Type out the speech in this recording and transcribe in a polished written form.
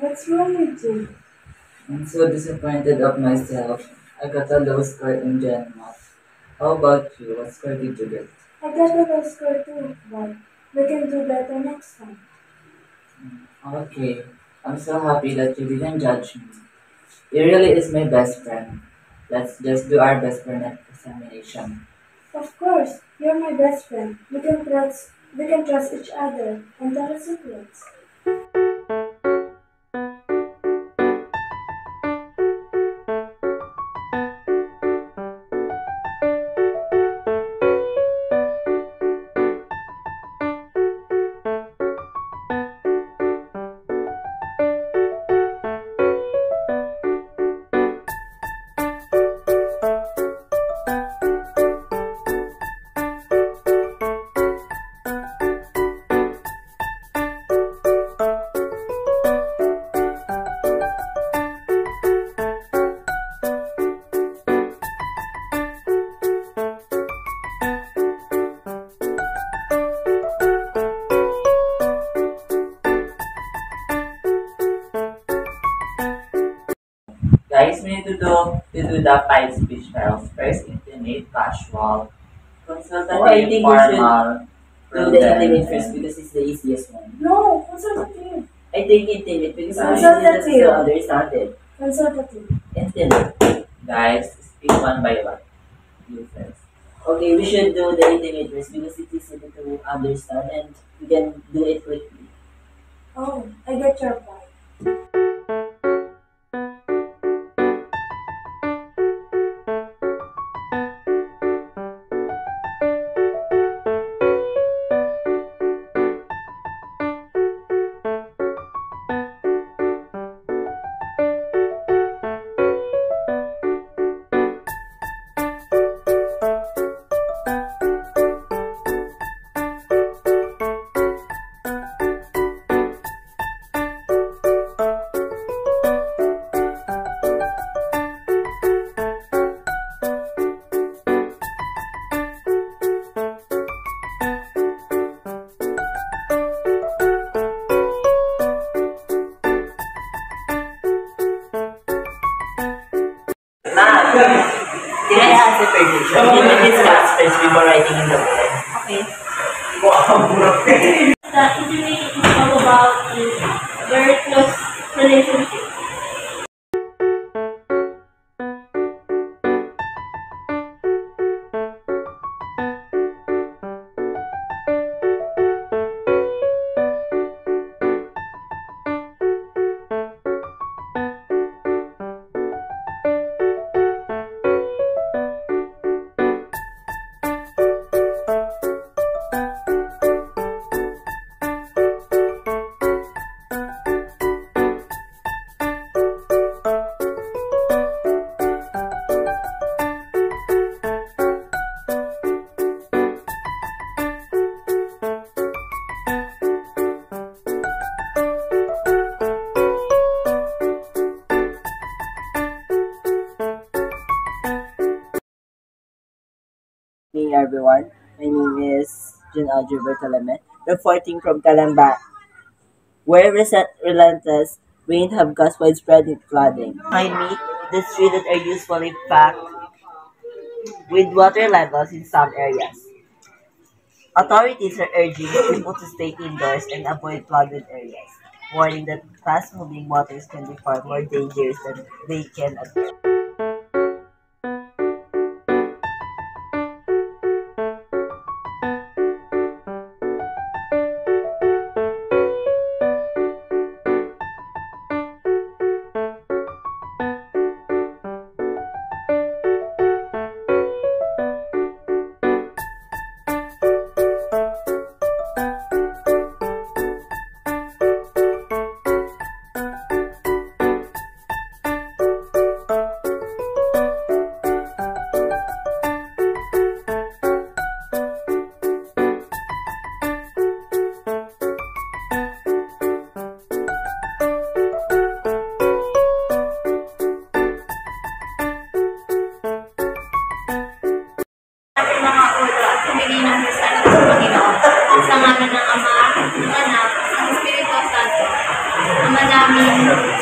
What's wrong with you? I'm so disappointed of myself. I got a low score in Gen Math. How about you? What score did you get? I got a low score too, but we can do better next time. Okay. I'm so happy that you didn't judge me. You really is my best friend. Let's just do our best for next examination. Of course, you're my best friend. We can trust each other and tell our secrets. Guys, we need to do the five speech styles. First, intimate, casual, I consultative, think we should formal, do the prudent, intimate first and because it's the easiest one. No, consultative. I think intimate because it's Consultative. easy to understand it. Consultative. Intimate. guys, speak one by one. You first. Okay, we should do the intimate first because it is easy to understand and we can do it quickly. Oh, I get your point. Ma'am, can I ask the permission? Can we discuss first before writing in the book? Okay. The intimate is all about is very close relationship. Hey everyone, my name is Jun Aljo Bertolome, reporting from Calamba, where relentless rain have caused widespread flooding. Behind me, the streets that are usually packed with water levels in some areas. Authorities are urging people to stay indoors and avoid flooded areas, warning that fast-moving waters can be far more dangerous than they can admit. mean